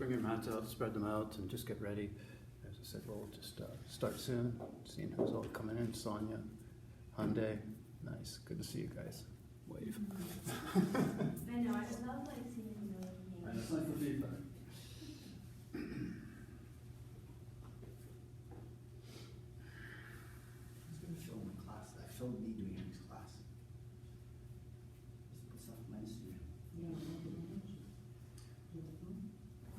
bring your mats out, spread them out, and just get ready. As I said, we'll just start soon. Seeing who's all coming in. Sonia, Hyundai. Nice. Good to see you guys. Wave. I know, I just love like seeing you know. And it's nice to see you back. Who's going to film my class? I filmed me doing his class. Just put stuff in my Instagram.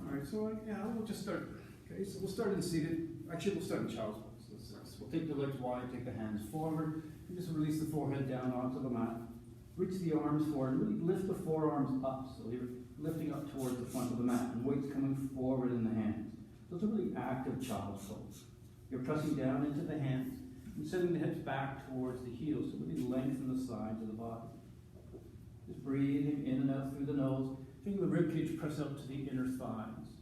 All right, so yeah, we'll just start. Okay, so we'll start in seated. Actually, we'll start in child's pose. We'll take the legs wide, take the hands forward, and just release the forehead down onto the mat. Reach the arms forward, really lift the forearms up, so you're lifting up towards the front of the mat, and weight's coming forward in the hands. So it's a really active child's pose. You're pressing down into the hands, and sending the hips back towards the heels, so really lengthen the sides of the body. Just breathing in and out through the nose, feeling the ribcage press out to the inner thighs.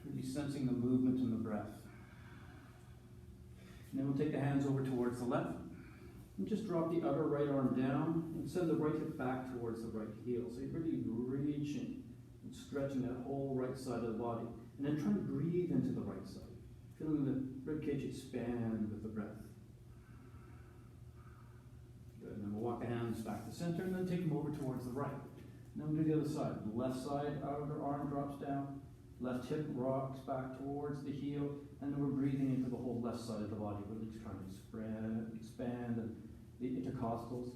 Really sensing the movement and the breath. And then we'll take the hands over towards the left. And just drop the other right arm down and send the right hip back towards the right heel. So you're really reaching and stretching that whole right side of the body. And then try to breathe into the right side. Feeling the ribcage expand with the breath. Good. And then we'll walk the hands back to center and then take them over towards the right. And then we'll do the other side. The left side outer arm drops down. Left hip rocks back towards the heel, and then we're breathing into the whole left side of the body, really trying to expand and the intercostals.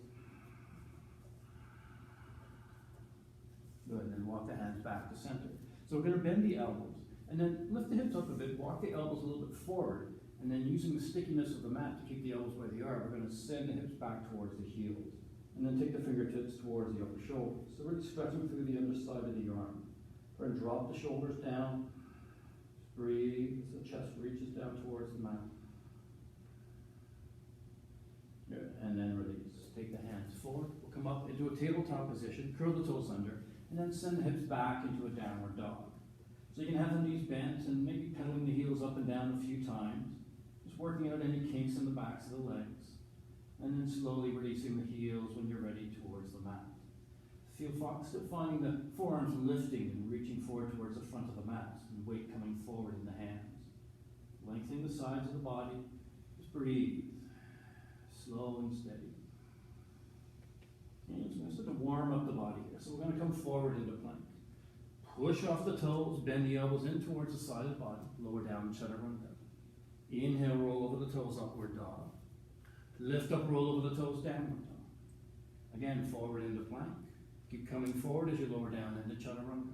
Good, and then walk the hands back to center. So we're going to bend the elbows, and then lift the hips up a bit, walk the elbows a little bit forward, and then using the stickiness of the mat to keep the elbows where they are, we're going to send the hips back towards the heels, and then take the fingertips towards the upper shoulders. So really stretching through the underside of the arm. Try to drop the shoulders down. Just breathe as the chest reaches down towards the mat. Good. And then release. Take the hands forward. We'll come up into a tabletop position, curl the toes under, and then send the hips back into a downward dog. So you can have the knees bent and maybe pedaling the heels up and down a few times. Just working out any kinks in the backs of the legs. And then slowly releasing the heels when you're ready towards the mat. Still finding the forearms lifting and reaching forward towards the front of the mat, and weight coming forward in the hands. Lengthening the sides of the body. Just breathe. Slow and steady. And we're going to start to warm up the body here. So we're going to come forward into plank. Push off the toes, bend the elbows in towards the side of the body. Lower down, chaturanga. Inhale, roll over the toes, upward dog. Lift up, roll over the toes, downward dog. Again, forward into plank. Keep coming forward as you lower down into chaturanga.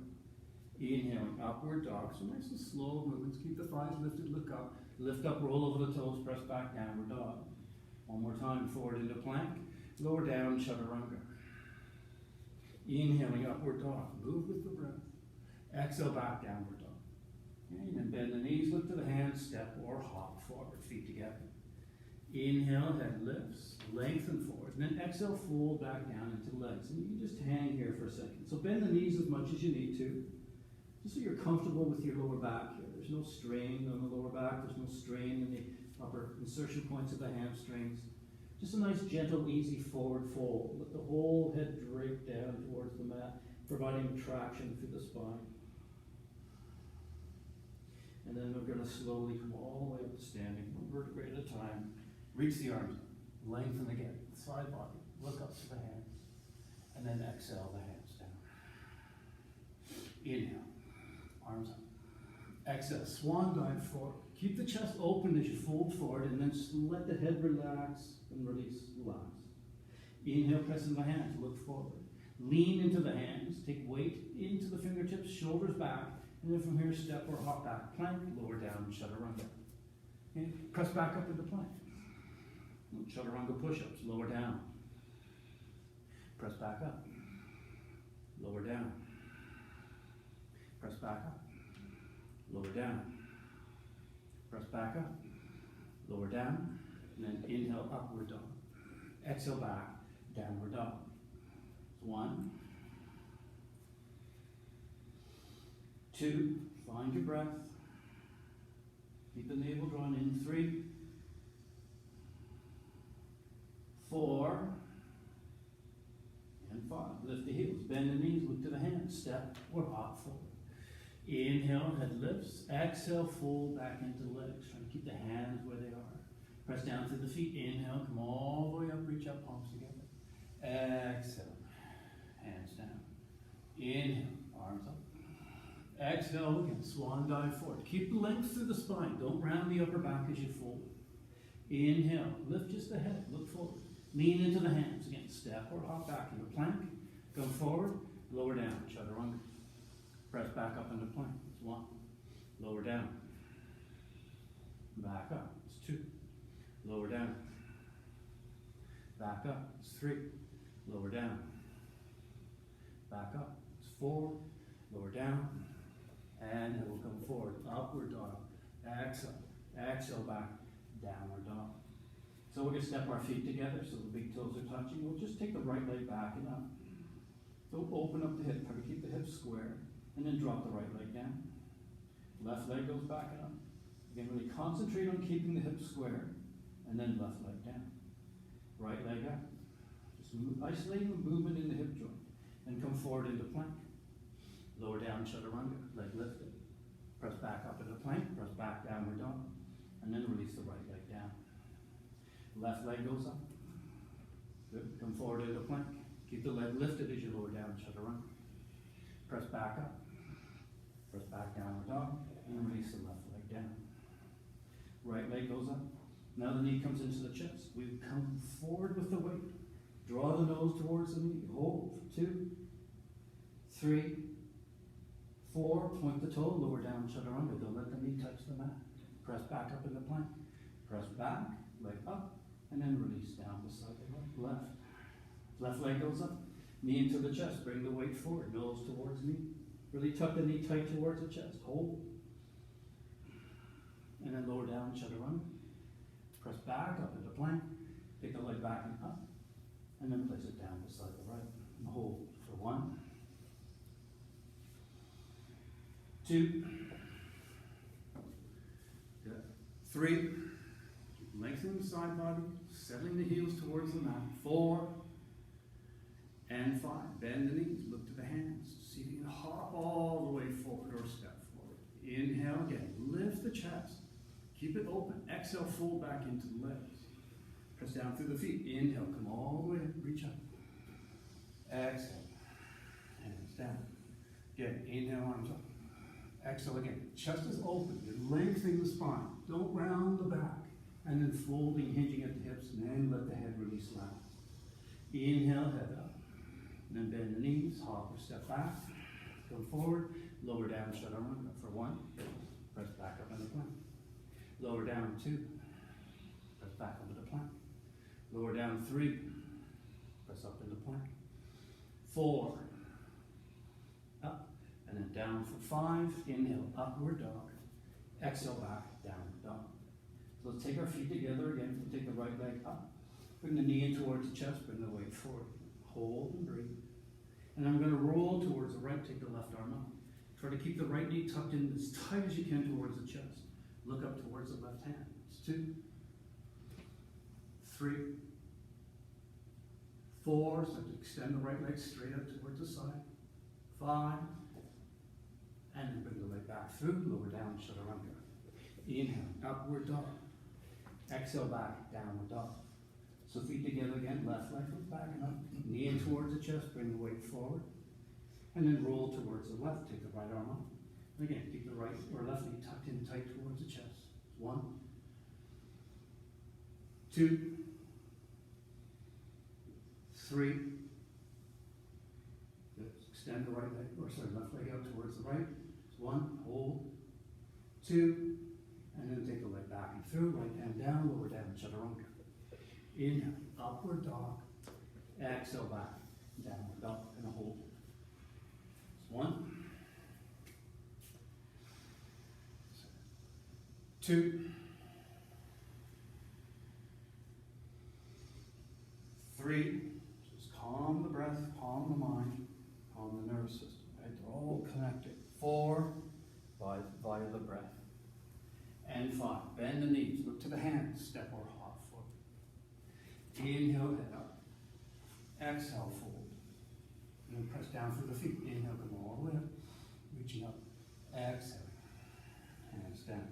Inhaling, upward dog. So nice and slow movements. Keep the thighs lifted, look up. Lift up, roll over the toes, press back, downward dog. One more time, forward into plank. Lower down, chaturanga. Inhaling, upward dog. Move with the breath. Exhale, back, downward dog. And then bend the knees, lift to the hands, step or hop forward, feet together. Inhale, head lifts, lengthen forward, and then exhale, fold back down into the legs. And you can just hang here for a second. So bend the knees as much as you need to, just so you're comfortable with your lower back here. There's no strain on the lower back, there's no strain in the upper insertion points of the hamstrings. Just a nice, gentle, easy forward fold. Let the whole head drape down towards the mat, providing traction through the spine. And then we're going to slowly come all the way up to standing, one vertebrae at a time. Reach the arms, lengthen again, side body, look up to the hands, and then exhale the hands down. Inhale, arms up. Exhale, swan dive forward. Keep the chest open as you fold forward, and then let the head relax and release, relax. Inhale, press in the hands, look forward. Lean into the hands, take weight into the fingertips, shoulders back, and then from here, step or hop back, plank, lower down, chaturanga. Okay. Press back up into plank. Chaturanga push-ups, lower down. Press back up. Lower down. Press back up. Lower down. Press back up. Lower down. And then inhale, upward dog. Exhale back, downward dog. 1, 2, find your breath. Keep the navel drawn in. 3, 4, and 5. lift the heels, bend the knees, look to the hands, step or hop forward. Inhale, head lifts. Exhale, fold back into the legs. Try to keep the hands where they are. Press down through the feet. Inhale, come all the way up, reach up, palms together. Exhale, hands down. Inhale, arms up. Exhale again, swan dive forward. Keep the length through the spine. Don't round the upper back as you fold. Inhale, lift just the head, look forward. Lean into the hands. Again, step or hop back into plank. Come forward, lower down, chaturanga. Press back up into plank. It's 1. Lower down. Back up. It's 2. Lower down. Back up. It's 3. Lower down. Back up. It's 4. Lower down. And it will come forward. Upward dog. Exhale. Exhale back. Downward dog. So we're going to step our feet together so the big toes are touching. We'll just take the right leg back and up. So open up the hip. Try to keep the hips square. And then drop the right leg down. Left leg goes back and up. Again, really concentrate on keeping the hips square. And then left leg down. Right leg up. Just isolating the movement in the hip joint. Then come forward into plank. Lower down, chaturanga. Leg lifted. Press back up into plank. Press back, downward dog. And then release the right leg down. Left leg goes up. Good. Come forward into plank. Keep the leg lifted as you lower down, chaturanga. Press back up. Press back, downward dog. And release the left leg down. Right leg goes up. Now the knee comes into the chest. We come forward with the weight. Draw the nose towards the knee. Hold. 2, 3, 4. Point the toe. Lower down, chaturanga. Don't let the knee touch the mat. Press back up into plank. Press back. Leg up. And then release down beside the right. Left. Left leg goes up. Knee into the chest. Bring the weight forward. Nose towards knee. Really tuck the knee tight towards the chest. Hold. And then lower down, chaturanga. Press back up into plank. Take the leg back and up. And then place it down beside the right. And hold for 1, 2, good. 3. Lengthening the side body. Settling the heels towards the mat. 4. And 5. Bend the knees. Look to the hands. See if you can hop all the way forward or step forward. Inhale again. Lift the chest. Keep it open. Exhale, fold back into the legs. Press down through the feet. Inhale, come all the way up. Reach up. Exhale. Hands down. Again, inhale, arms up. Exhale again. Chest is open. You're lengthening the spine. Don't round the back. And then folding, hinging at the hips, and then let the head release loud. Inhale, head up. And then bend the knees, hop or step back. Come forward. Lower down, chaturanga for 1. Press back up into plank. Lower down 2. Press back up into plank. Lower down 3. Press up into plank. 4. Up. And then down for 5. Inhale, upward dog. Exhale back, downward dog. So let's take our feet together again. We'll take the right leg up. Bring the knee in towards the chest. Bring the weight forward. Hold and breathe. And I'm going to roll towards the right. Take the left arm up. Try to keep the right knee tucked in as tight as you can towards the chest. Look up towards the left hand. It's 2, 3, 4. So to extend the right leg straight up towards the side. 5. And then bring the leg back through. Lower down, chaturanga. Inhale, upward dog. Exhale back, downward dog. So feet together again. Left leg goes back and up. Knee in towards the chest. Bring the weight forward. And then roll towards the left. Take the right arm up. And again, keep the right or left knee tucked in tight towards the chest. 1, 2, 3. Good. Extend the right leg, left leg out towards the right. 1, hold. 2, and then take the leg back and through. Right hand down, lower down, chaturanga. Inhale, upward dog. Exhale back, downward dog, and hold. 1, 2, 3. Just calm the breath, calm the mind, calm the nervous system. Right? They're all connected. 4, via the breath. And 5. Bend the knees. Look to the hands. Step or hop forward. Inhale, head up. Exhale, fold. And press down through the feet. Inhale, come all the way up. Reaching up. Exhale. Hands down.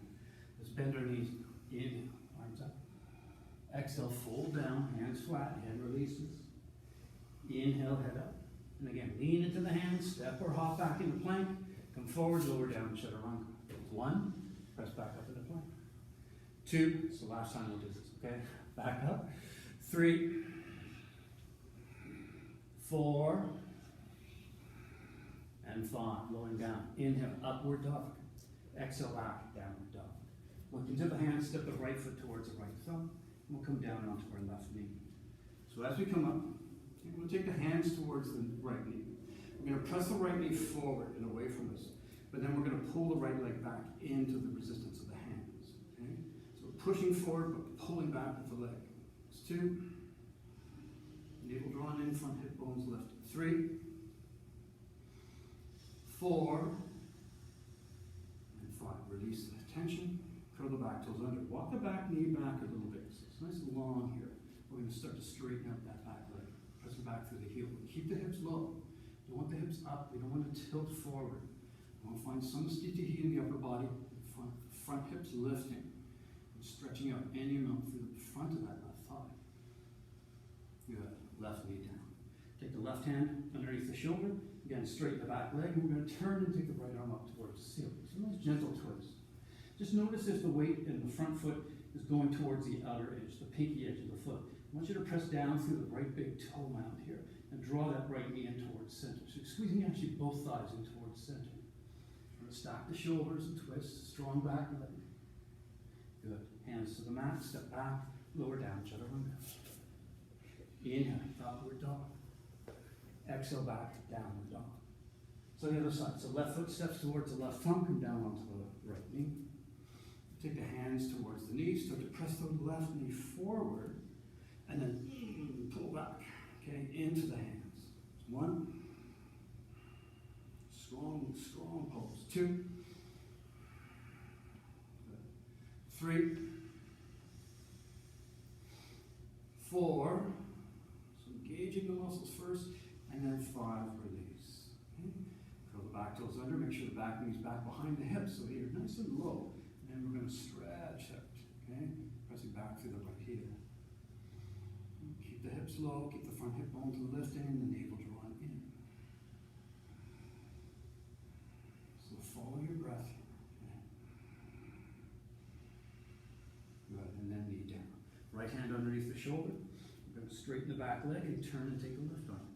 Let's bend our knees. Inhale, arms up. Exhale, fold down, hands flat, hand releases. Inhale, head up. And again, lean into the hands, step or hop back into plank. Come forward, lower down, chaturanga. 1, press back up into plank. 2, it's the last time we'll do this, okay? Back up. 3, 4, and 5. Lowering down. Inhale, upward dog. Exhale, back, downward dog. Look into the hands, step the right foot towards the right thumb. And we'll come down onto our left knee. So as we come up, we'll take the hands towards the right knee. We're going to press the right knee forward and away from us. But then we're going to pull the right leg back into the resistance of the hands. Okay? So we're pushing forward, but pulling back with the leg. It's 2. Navel drawn in, front hip bones lifted. 3, 4, and 5. Release the tension. Curl the back toes under. Walk the back knee back a little bit. So it's nice and long here. We're going to start to straighten up that back leg. Press it back through the heel. Keep the hips low. Don't want the hips up. We don't want to tilt forward. We want to find some stitihi in the upper body. Front hips lifting. And stretching out any amount through the front of that left thigh. Good. Left knee down. Take the left hand underneath the shoulder. Again, straighten the back leg. And we're going to turn and take the right arm up towards the ceiling. So nice gentle twist. Just notice if the weight in the front foot is going towards the outer edge, the pinky edge of the foot. I want you to press down through the right big toe mound here and draw that right knee in towards center. So you're squeezing actually both thighs in towards center. We're going to stack the shoulders and twist, strong back leg. Good. Hands to the mat, step back, lower down, chaturanga. Inhale, upward dog. Exhale back, downward dog. So the other side. So left foot steps towards the left thumb, come down onto the right knee. Take the hands towards the knees, start to press the left knee forward, and then pull back, okay, into the hands. 1, strong, strong pose. 2, 3, 4, so engaging the muscles first, and then 5, release. Okay? Curl the back toes under, make sure the back knee's back behind the hips, so you're nice and low. And we're going to stretch out, okay? Pressing back through the right heel. Keep the hips low, keep the front hip bones lifting, and the navel drawn in. So follow your breath. Okay. Good, and then knee down. Right hand underneath the shoulder. We're going to straighten the back leg and turn and take a lift on it.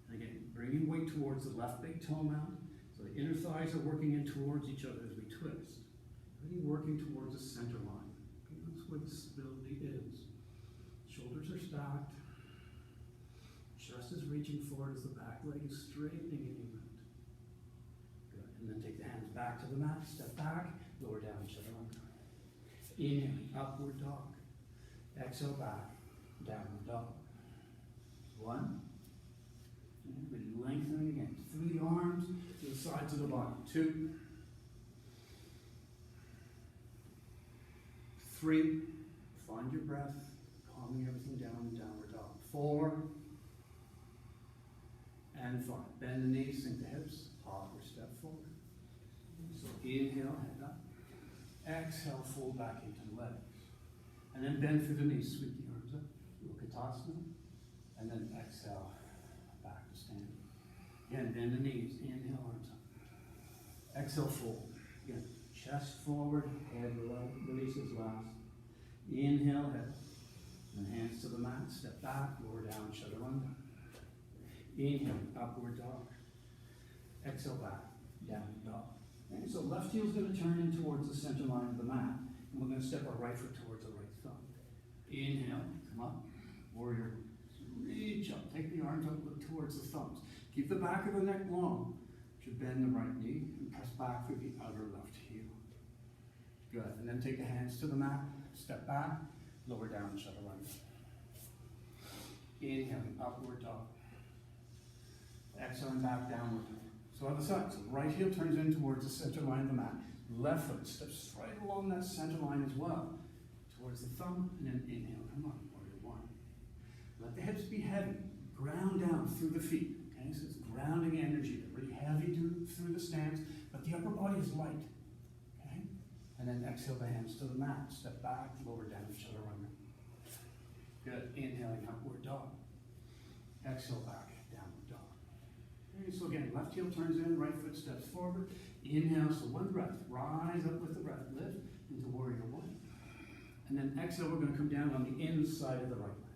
And again, bringing weight towards the left big toe mound. So the inner thighs are working in towards each other as we twist. Really working towards the center line. Okay, that's where the stability is. Shoulders are stacked. Chest is reaching forward as the back leg is straightening in movement. Good. And then take the hands back to the mat. Step back. Lower down, chaturanga. Inhale, upward dog. Exhale back. Downward dog. 1. And really lengthening again. Through the arms, to the sides of the body. 2. 3, find your breath, calming everything down in downward dog. 4, and 5. Bend the knees, sink the hips, hop or step forward. So inhale, head up. Exhale, fold back into the legs. And then bend through the knees, sweep the arms up. Utkatasana. And then exhale, back to standing. Again, bend the knees, inhale, arms up. Exhale, fold. Again. Chest forward, head releases last. Inhale, head. And hands to the mat, step back, lower down, chaturanga. Inhale, upward dog. Exhale back, downward dog. Okay, so left heel's going to turn in towards the center line of the mat. And we're going to step our right foot towards the right thumb. Inhale, come up, warrior. Reach up, take the arms up, look towards the thumbs. Keep the back of the neck long. You bend the right knee and press back through the outer left heel. Good. And then take the hands to the mat, step back, lower down, chaturanga. Inhaling, upward dog. Exhaling back, downward dog. So other side. So right heel turns in towards the center line of the mat. Left foot steps right along that center line as well. Towards the thumb, and then inhale. Come on, warrior 1. Let the hips be heavy. Ground down through the feet. Okay, so it's grounding energy, they're really heavy through the stance, but the upper body is light. Okay? And then exhale the hands to the mat. Step back, lower down, chaturanga. Good. Inhaling, upward dog. Exhale back, downward dog. Okay, so again, left heel turns in, right foot steps forward. Inhale, so one breath. Rise up with the breath. Lift into warrior one. And then exhale, we're going to come down on the inside of the right leg.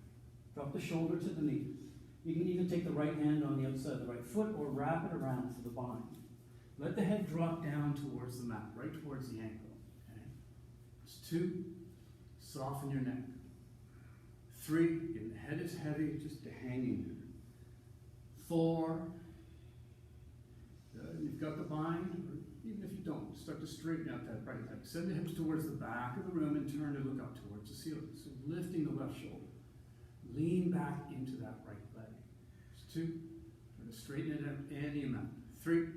Drop the shoulder to the knee. You can even take the right hand on the outside of the right foot or wrap it around for the bind. Let the head drop down towards the mat, right towards the ankle. Okay? That's 2. Soften your neck. 3. Again, the head is heavy, just hanging there. 4. Good. You've got the bind, or even if you don't, start to straighten out that right leg. Send the hips towards the back of the room and turn to look up towards the ceiling. So lifting the left shoulder. Lean back into that right leg. That's 2. Try to straighten it out any amount. 3.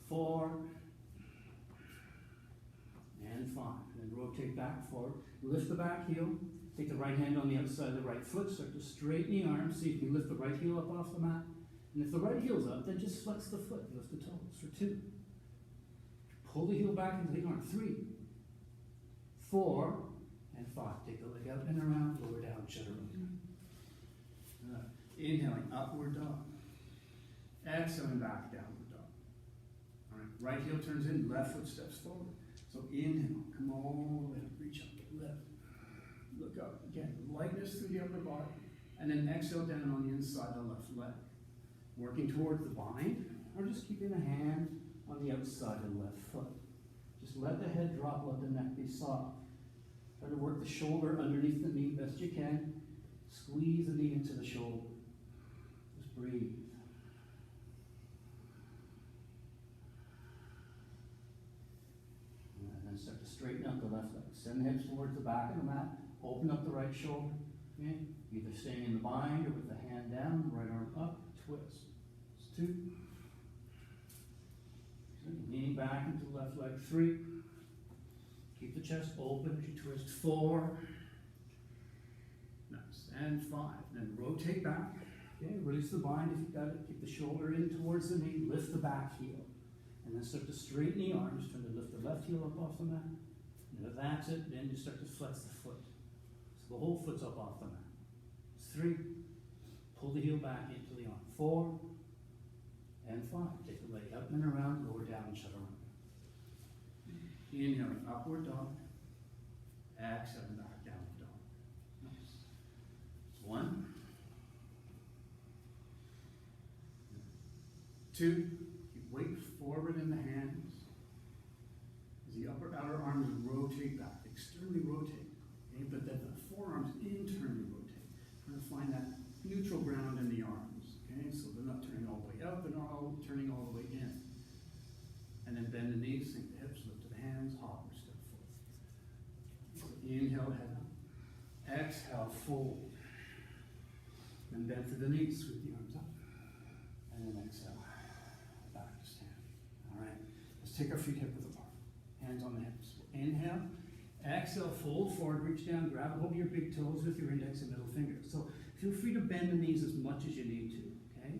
4. And 5. And then rotate back forward. Lift the back heel. Take the right hand on the outside of the right foot. Start to straighten the arm. See if you can lift the right heel up off the mat. And if the right heel's up, then just flex the foot. Lift the toes for 2. Pull the heel back into the arm. 3. 4. And 5. Take the leg out and around. Lower down. Chaturanga. Inhaling. Upward dog. Exhaling back. Downward dog. All right. Right heel turns in. Left foot steps forward. So inhale. Come all the way up. Reach up. Lift. Look up. Again, lightness through the upper body. And then exhale down on the inside of the left leg. Working towards the bind, or just keeping a hand on the outside of the left foot. Just let the head drop, let the neck be soft. Try to work the shoulder underneath the knee best you can. Squeeze the knee into the shoulder. Just breathe. And then start to straighten out the left leg. Send the hips towards the back of the mat. Open up the right shoulder. Okay? Either staying in the bind or with the hand down, right arm up, twist. It's 2. So leaning back into the left leg. 3. Keep the chest open as you twist. 4. Nice. And 5. Then rotate back. Okay, release the bind if you've got it. Keep the shoulder in towards the knee. Lift the back heel. And then start to straighten the arms. Try to lift the left heel up off the mat. And if that's it, then you start to flex the foot. So the whole foot's up off the mat. 3. Pull the heel back into the arm. 4. And 5. Take the leg up and around, lower down, chaturanga. Inhaling, upward dog. Exhaling back, downward dog. Nice. 1. 2. Keep weight forward in the hands. As the outer arms rotate back, externally rotate. Okay? But then the forearms internally rotate. Trying to find that neutral ground in the arms. Okay? So they're not turning all the way up and all turning all the way in. And then bend the knees, sink the hips, lift the hands, hop or step forward. So inhale, head up. Exhale, fold. And bend through the knees, sweep the arms up. And then exhale, back to standing. All right, let's take our feet hip width apart. Hands on the hips. Inhale. Exhale, fold forward, reach down, grab a hold of your big toes with your index and middle fingers. So feel free to bend the knees as much as you need to, okay?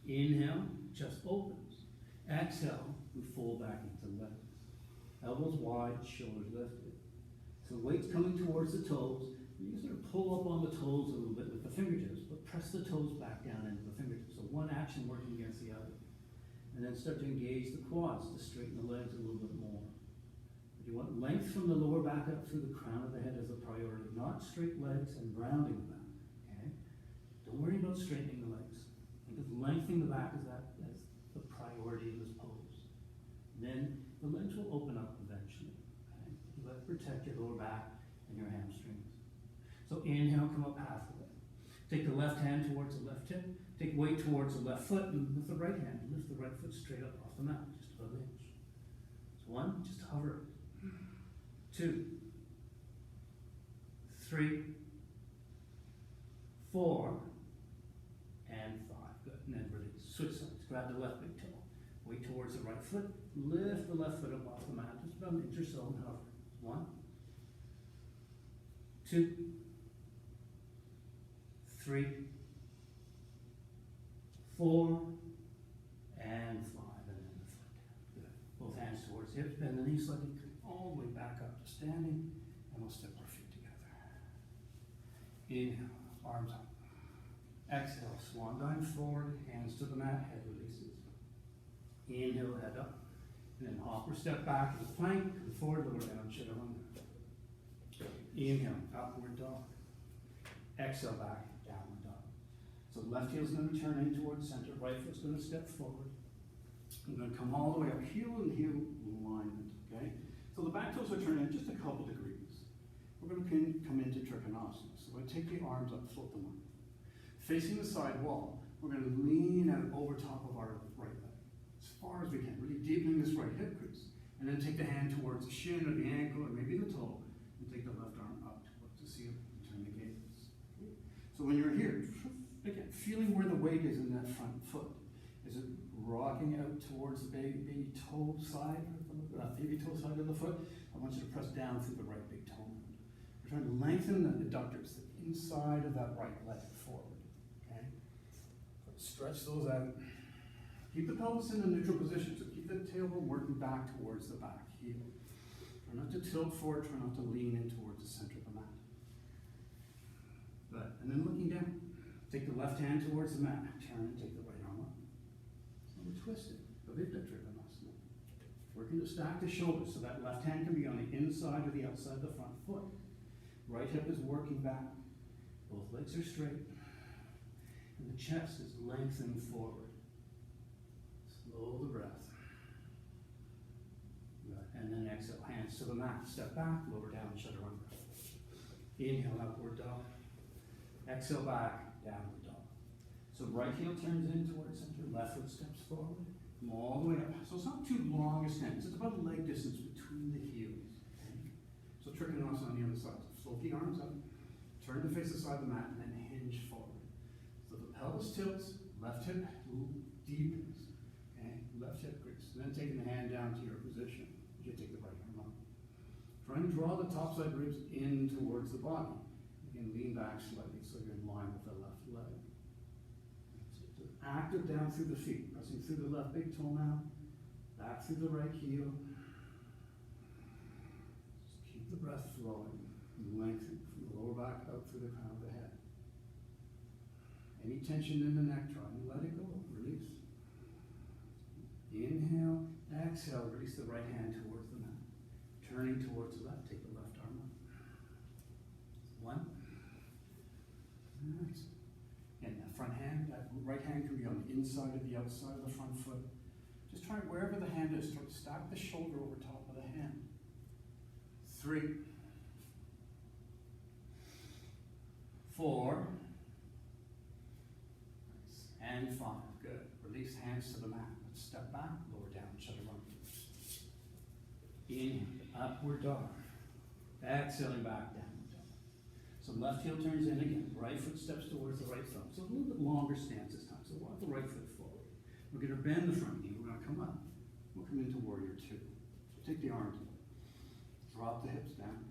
Inhale, chest opens. Exhale, we fold back into legs. Elbows wide, shoulders lifted. So weight's coming towards the toes. You can sort of pull up on the toes a little bit with the fingertips, but press the toes back down into the fingertips. So one action working against the other. And then start to engage the quads to straighten the legs a little bit more. You want length from the lower back up through the crown of the head as a priority, not straight legs and rounding the back. Okay? Don't worry about straightening the legs. Think of lengthening the back as the priority in this pose. Then the legs will open up eventually. Okay? You let it protect your lower back and your hamstrings. So inhale, come up halfway. Take the left hand towards the left hip. Take weight towards the left foot, and with the right hand, lift the right foot straight up off the mat, just above the inch. So 1, just hover. 2, 3, 4, and 5. Good. And then release. Switch sides. Grab the left big toe. Weight towards the right foot. Lift the left foot up off the mat, just about an inch or so, and hover. 1, 2, 3, 4, and 5, and then the foot down. Good. Both hands towards hips, bend the knees slightly, all the way back up to standing, and we'll step our feet together. Inhale, arms up. Exhale, swan dive forward, hands to the mat, head releases. Inhale, head up. And then hop or step back into plank, come forward, lower down, chaturanga. Inhale, upward dog. Exhale, back, downward dog. So left heel's going to turn in towards center, right foot's going to step forward. I'm going to come all the way up, heel and heel alignment, okay? So the back toes are turning just a couple degrees. We're going to come into Trikonasana. So I take the arms up, float them up. Facing the side wall, we're going to lean out over top of our right leg, as far as we can, really deepening this right hip crease. And then take the hand towards the shin or the ankle or maybe the toe, and take the left arm up towards the ceiling and turn the gaze. So when you're here, again, feeling where the weight is in that front foot. Is it rocking out towards the baby toe side, baby toe side of the foot? I want you to press down through the right big toe. We're trying to lengthen the adductors, the inside of that right leg forward. Okay? Stretch those out. Keep the pelvis in a neutral position, so keep the tailbone working back towards the back heel. Try not to tilt forward, try not to lean in towards the center of the mat. Good. And then looking down. Take the left hand towards the mat. Turn and take the right arm up. So we twist it. Trikonasana. Working to stack the shoulders so that left hand can be on the inside or the outside of the front foot. Right hip is working back. Both legs are straight. And the chest is lengthening forward. Slow the breath. Good. And then exhale, hands to the mat. Step back, lower down, chaturanga. Inhale, upward dog. Exhale, back, downward dog. So right heel turns in towards center, left foot steps forward. Come all the way up. So it's not too long a stance. It's about a leg distance between the heels. Okay? So Trikonasana on the other side. So float the arms up, turn to face the side of the mat, and then hinge forward. So the pelvis tilts, left hip deepens. Okay? Left hip crease. And then taking the hand down to your position. You take the right arm up. Try and draw the top side ribs in towards the body. You can lean back slightly so you're in line with the left leg. So active down through the feet, pressing through the left big toe now, back through the right heel. Just keep the breath flowing, lengthen from the lower back out through the crown of the head. Any tension in the neck, try and let it go, release. Inhale, exhale, release the right hand towards the mat. Turning towards the left, take the left arm up. 1. Nice. And that front hand, that right hand can be on the inside or the outside of the front foot. Just try wherever the hand is, start to stack the shoulder over top of the hand. 3. 4. Nice. And 5. Good. Release hands to the mat. Let's step back, lower down, chaturanga. Inhale, upward dog. Exhaling back, downward dog. So left heel turns in again. Right foot steps towards the right thumb. So a little bit longer stance this time. So walk the right foot forward. We're going to bend the front knee. We're going to come up. We'll come into warrior 2. So take the arms up. Drop the hips down.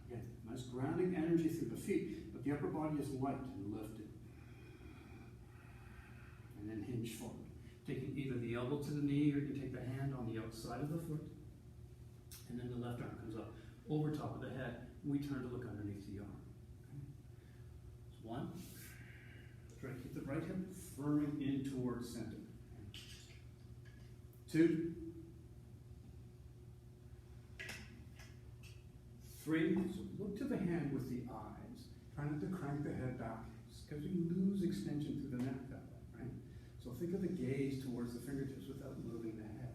Again, nice grounding energy through the feet, but the upper body is light and lifted. And then hinge forward. Taking either the elbow to the knee, or you can take the hand on the outside of the foot. And then the left arm comes up over top of the head. We turn to look underneath the arm. Okay. So 1. Try to keep the right hip firming in towards center. 2. 3. So look to the hand with the eyes. Try not to crank the head back, because you lose extension through the neck that way, right? So think of the gaze towards the fingertips without moving the head.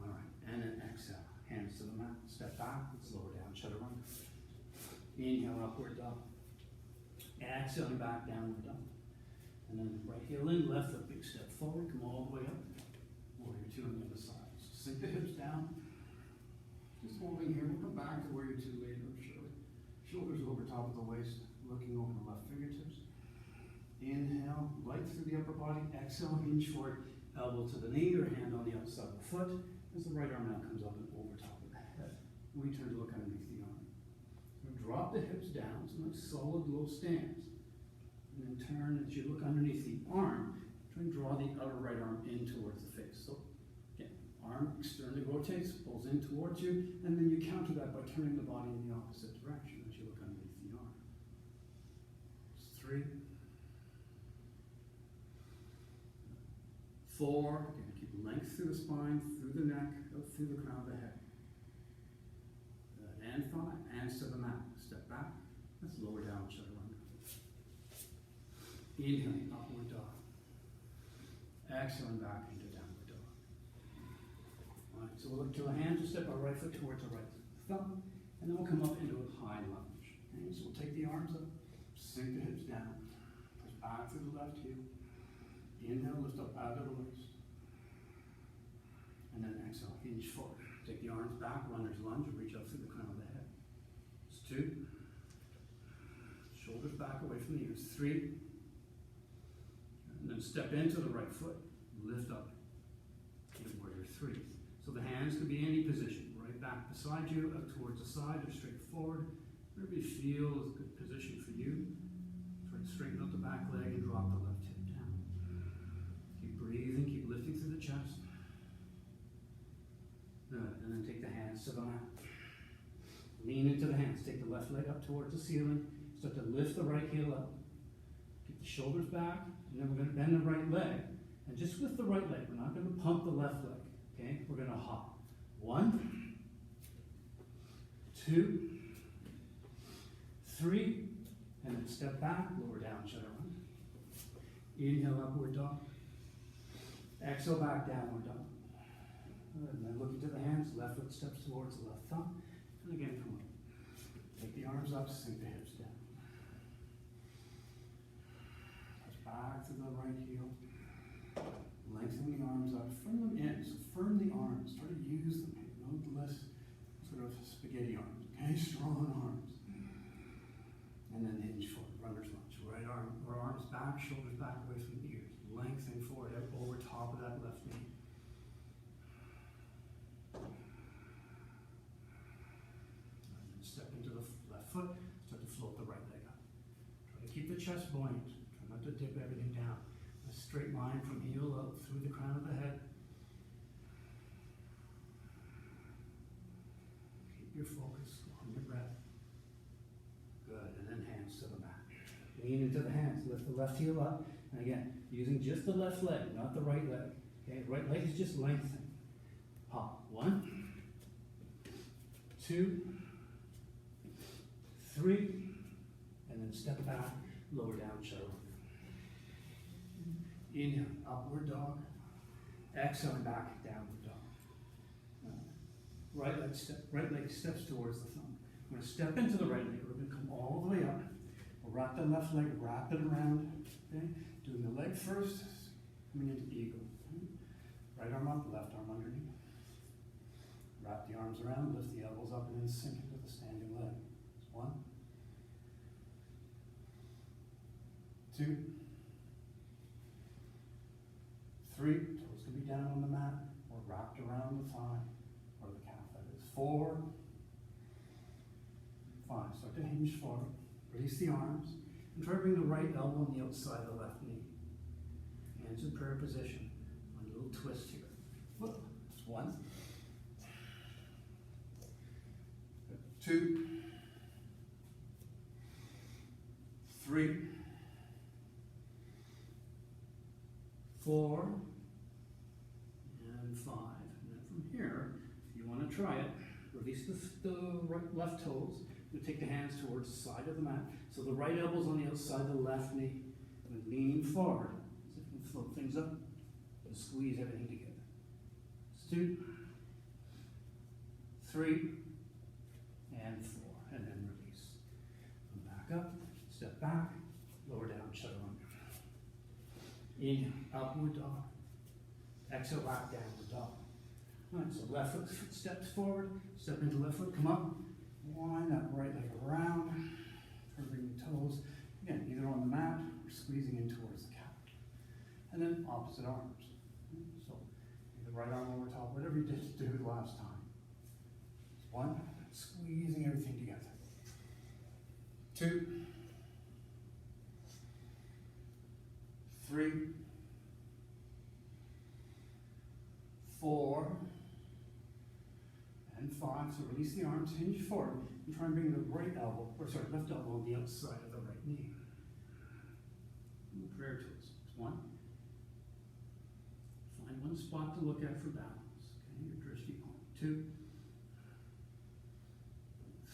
All right, and then exhale. Hands to the mat. Step back. Let's lower down. Chaturanga. Inhale, upward dog. Exhaling back, downward dog. And then right heel in, left foot, big step forward. Come all the way up. Warrior 2 on the other side. So sink the hips down. Just holding here. We'll come back to warrior 2 later, surely. Shoulders over top of the waist, looking over the left fingertips. Inhale, light through the upper body. Exhale, hinge forward. Elbow to the knee or hand on the outside of the foot. As the right arm now comes up and over top of the head. We turn to look underneath the arm. So drop the hips down. It's a nice solid low stance. And then turn as you look underneath the arm. Try and draw the outer right arm in towards the face. So again, arm externally rotates, pulls in towards you, and then you counter that by turning the body in the opposite direction as you look underneath the arm. 3, 4, again, keep length through the spine, through the neck, out through the crown of the head. And 5, hands to the mat. Step back, let's lower down, chaturanga. Inhaling, upward dog. Exhaling back into downward dog. Alright, so we'll look to the hands, we'll step our right foot towards the right thumb, and then we'll come up into a high lunge. Okay, so we'll take the arms up, sink the hips down, push back through the left heel. Inhale, lift up out of the waist. And then exhale, hinge forward. Take the arms back, runner's lunge, and reach up through the crown of the head. It's 2. Shoulders back away from the ears. 3. And then step into the right foot. Lift up into warrior 3. So the hands could be any position. Right back beside you, out towards the side, or straight forward. Whatever you feel is a good position for you. Try to straighten out the back leg and drop the left hip down. Keep breathing, keep lifting through the chest. Good, and then take the hands to the mat. Lean into the hands, take the left leg up towards the ceiling. Start to lift the right heel up. Keep the shoulders back, and then we're going to bend the right leg. And just with the right leg, we're not going to pump the left leg. Okay, we're going to hop. 1, 2, 3, and then step back, lower down, chaturanga. Inhale, upward dog. Exhale, back, downward dog. Good. And then look into the hands, left foot steps towards the left thumb. And again, come up. Take the arms up, sink the hips down. Touch back to the right heel. Lengthen the arms up, firm them in. So firm the arms, try to use them. Don't less sort of spaghetti arms, okay? Strong arms. And then hinge forward, runner's lunge. Right arm, or arms back, shoulders back away from the ears. Lengthen forward, out over top of that left knee. Step into the left foot, start to float the right leg up. Try to keep the chest buoyant. Try not to dip everything down. A straight line from heel up through the crown of the head. Keep your focus on your breath. Good, and then hands to the mat. Lean into the hands, lift the left heel up. And again, using just the left leg, not the right leg. Okay, right leg is just lengthening. Hop. 1, 2, 3, and then step back, lower down, chaturanga. Inhale, upward dog. Exhale, back, downward dog. Right leg steps towards the thumb. We're going to step into the right leg. We're going to come all the way up. We'll wrap the left leg, wrap it around. Okay? Doing the leg first, coming into eagle. Okay? Right arm up, left arm underneath. Wrap the arms around, lift the elbows up, and then sink into the standing leg. 1, 2, 3, toes can be down on the mat or wrapped around the thigh or the calf, that is. 4, 5, start to hinge forward, release the arms, and try to bring the right elbow on the outside of the left knee. Hands in prayer position, one little twist here. Whoop. That's 1, 2, 3, 4, and 5. And then from here, if you want to try it, release the left toes. You take the hands towards the side of the mat. So the right elbow's on the outside of the left knee. And lean forward. So you can float things up and squeeze everything together. It's 2, 3, and 4. And then release. Come back up, step back, lower down, chaturanga. Inhale, upward dog. Exhale, back, downward dog. All right, so left foot steps forward, step into left foot, come up, wind that right leg around, curving the toes. Again, either on the mat or squeezing in towards the calf. And then opposite arms. So the right arm over top, whatever you did do last time. 1, squeezing everything together. 2, 3, 4, and 5. So release the arms, hinge forward, and try and bring the right elbow, or sorry, left elbow on the outside of the right knee. And prayer tools. 1. Find one spot to look at for balance. Okay, your drishti point. 2,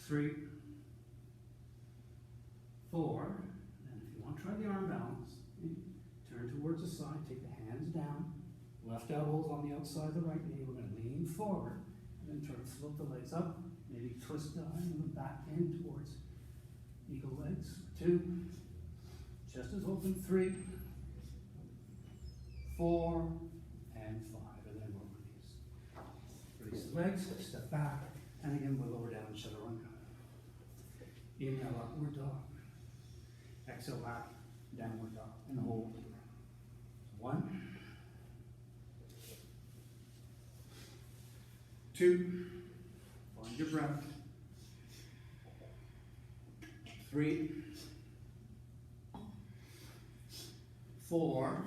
3, 4. And if you want to try the arm balance, turn towards the side, take the hands down, left elbow's on the outside of the right knee. We're going to lean forward, and then try to float the legs up, maybe twist the arm and back in towards eagle legs. 2, chest is open. 3, 4, and 5, and then we'll release. Release the legs, step back, and again we'll lower down chaturanga. Inhale, upward dog. Exhale, back, downward dog, and hold. 1, 2, find your breath. 3, 4,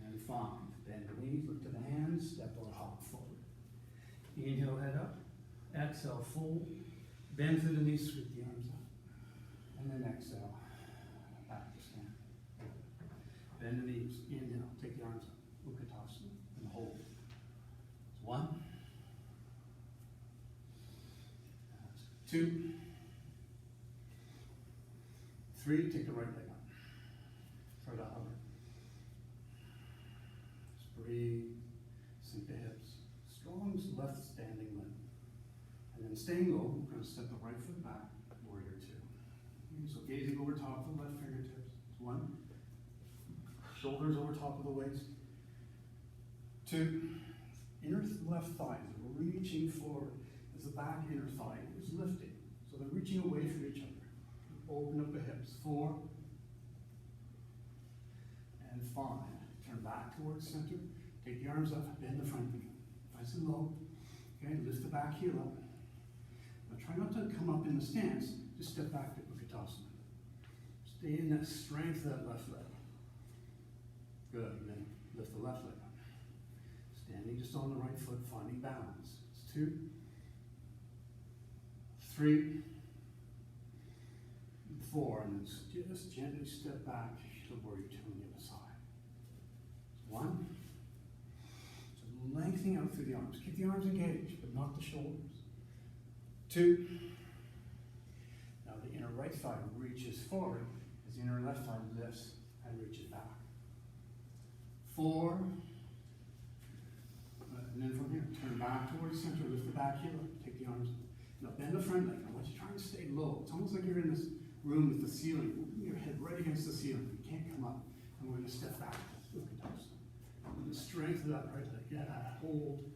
and 5. Bend the knees, look to the hands, step or hop forward. Inhale, head up. Exhale, fold. Bend through the knees, sweep the arms up. And then exhale, back to stand. Bend the knees, inhale, take the arms up. Utkatasana, and hold. 1, 2, 3, take the right leg up. Try to hover. Just breathe, sink the hips. Strong left standing leg. And then staying low, we're going to step the right foot back, warrior 2. Okay, so gazing over top of the left fingertips. 1, shoulders over top of the waist. 2, inner left thigh is reaching forward as the back inner thigh is lifting. So they're reaching away from each other. Open up the hips. 4 and 5. Turn back towards center. Take the arms up, bend the front knee. Nice and low. Okay, lift the back heel up. Now try not to come up in the stance. Just step back to Utkatasana. Stay in that strength of that left leg. Good. And then lift the left leg up. Standing just on the right foot, finding balance. It's 2, 3, 4, and then just gently step back to warrior 2 on the other side. 1. So lengthening out through the arms. Keep the arms engaged, but not the shoulders. 2. Now the inner right thigh reaches forward as the inner left thigh lifts and reaches back. 4. And then from here, turn back towards center, lift the back heel up, take the arms. Now bend the front leg. I want you trying to stay low. It's almost like you're in this room with the ceiling, your head right against the ceiling. You can't come up. And we're going to step back. Look at those. And the strength of that right leg. Yeah, hold.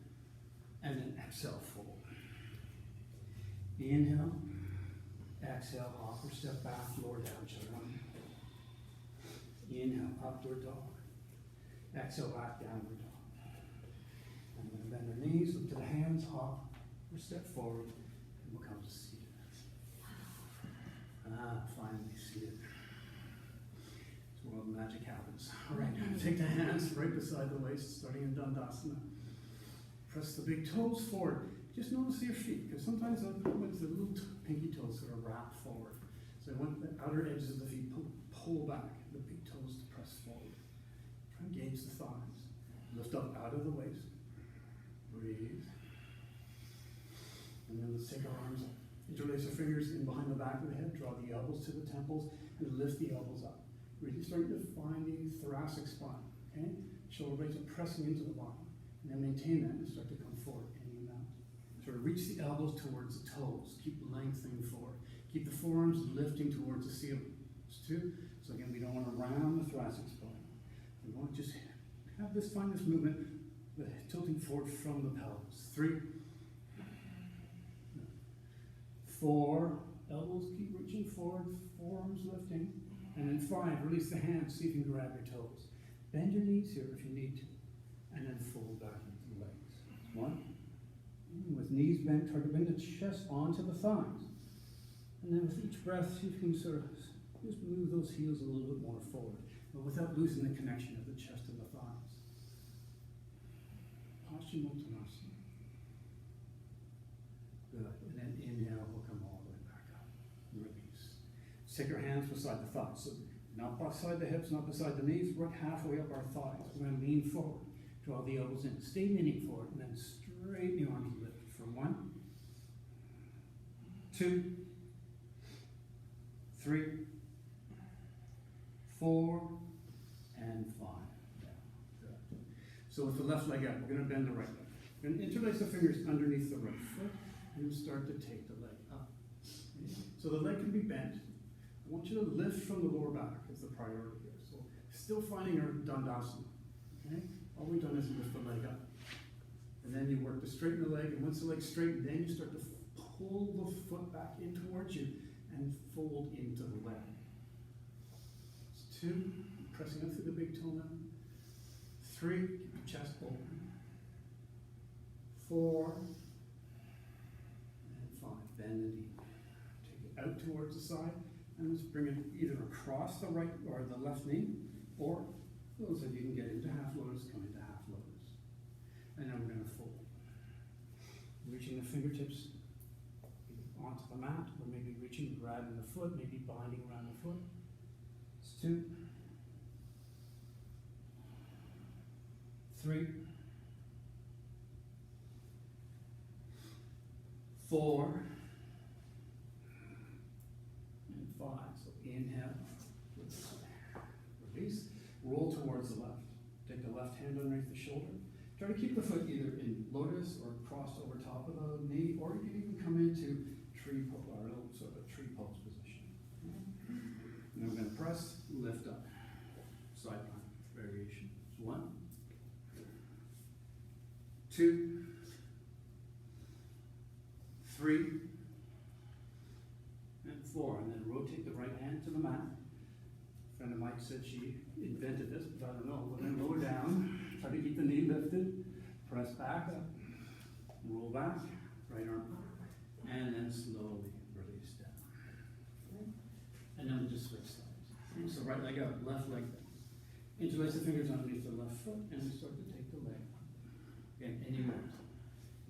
And then exhale, fold. Inhale. Exhale, hop or step back, lower down, chaturanga. Inhale, upward dog. Exhale, back, downward dog. I'm going to bend our knees, look to the hands, hop or step forward, and we'll come to seated. Finally seated. It's where all the magic happens. All right, take the hands right beside the waist, starting in Dandasana. Press the big toes forward. Just notice your feet, because sometimes the little pinky toes sort of wrap forward. So I want the outer edges of the feet pull back, the big toes to press forward. Try and gauge the thighs. Lift up out of the waist. Breathe. And then let's take our arms up. Interlace our fingers in behind the back of the head. Draw the elbows to the temples and lift the elbows up. Really starting to find the thoracic spine. Okay? Shoulder blades are pressing into the bottom. And then maintain that and start to come forward any amount. Sort of reach the elbows towards the toes. Keep lengthening forward. Keep the forearms lifting towards the ceiling. It's 2. So again, we don't want to round the thoracic spine. We want to just have this, find this movement, tilting forward from the pelvis. 3, 4, elbows keep reaching forward, forearms lifting. And then 5, release the hands, see if you can grab your toes. Bend your knees here if you need to. And then fold back into the legs. 1. With knees bent, try to bring the chest onto the thighs. And then with each breath, see if you can sort of just move those heels a little bit more forward. but without losing the connection of the chest to the thighs. Paschimottanasana. Good, and then inhale, we'll come all the way back up. Release. Take your hands beside the thighs. So not beside the hips, not beside the knees, right halfway up our thighs. We're going to lean forward, draw the elbows in. Stay leaning forward, and then straighten the arms lifted for 1, 2, 3, 4, and 5. Down. Good. So with the left leg out, we're going to bend the right leg. We're going to interlace the fingers underneath the right foot and start to take the leg up. So the leg can be bent. I want you to lift from the lower back as the priority here. So still finding our Dandasana. Okay? All we've done is lift the leg up. And then you work to straighten the leg, and once the leg's straightened, then you start to pull the foot back in towards you and fold into the leg. It's 2, pressing up through the big toe now. 3, keep your chest open. 4, and 5, bend the knee. Take it out towards the side, and let's bring it either across the right or the left knee, or those of you can get into half lotus, come into half lotus. And then we're going to fold. Reaching the fingertips onto the mat, or maybe reaching, grabbing the foot, maybe binding around the foot. It's 2, 3, 4, and 5. So inhale, release, roll towards the left. Take the left hand underneath the shoulder. Try to keep the foot either in lotus or crossed over top of the knee, or you can even come into tree pose, or a little sort of a tree pose position. And then we're going to press, lift up, side plank variation. 1, 2, 3, and 4. And then rotate the right hand to the mat. A friend of mine said she invented this, but I don't know. We're going to lower down, try to keep the knee lifted, press back up, roll back, right arm up, and then slowly release down. Okay. And then we'll just switch sides. So right leg up, left leg down. Interlace the fingers underneath the left foot, and we start to take the leg up. Again, any moment.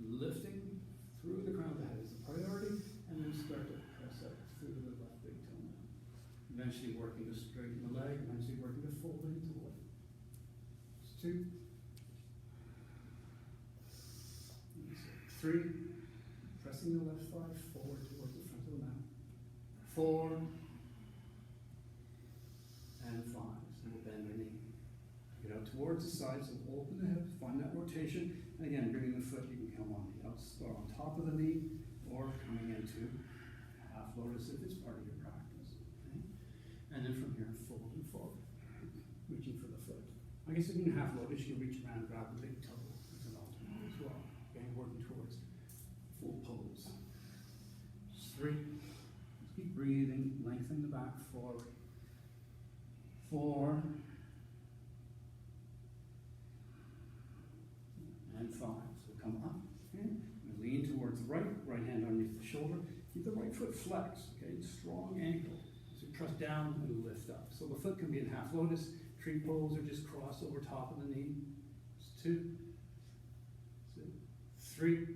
Lifting through the crown of the head is the priority, and then start to press up through the left big toe. Eventually working to straighten the leg, eventually working to fold into the leg. It's 2, 3, pressing the left thigh forward towards the front of the mat. 4, and 5. So we'll bend the knee. Get out towards the side, so open the hips, find that rotation, and again, bringing the foot, you can come on the outside, or on top of the knee, or coming into half lotus if it's part of your practice. Okay? And then from here, fold and forward, reaching for the foot. I guess if you can half lotus, you can reach around, grab the big toe as an alternate as well. Okay, working towards full pose. 3. Just keep breathing, lengthen the back forward. 4. And 5. So come up. Okay? And lean towards the right hand underneath the shoulder. Keep the right foot flexed. Okay, strong ankle. So press down and lift up. So the foot can be in half lotus, tree pose, or just cross over top of the knee. It's 2, 3,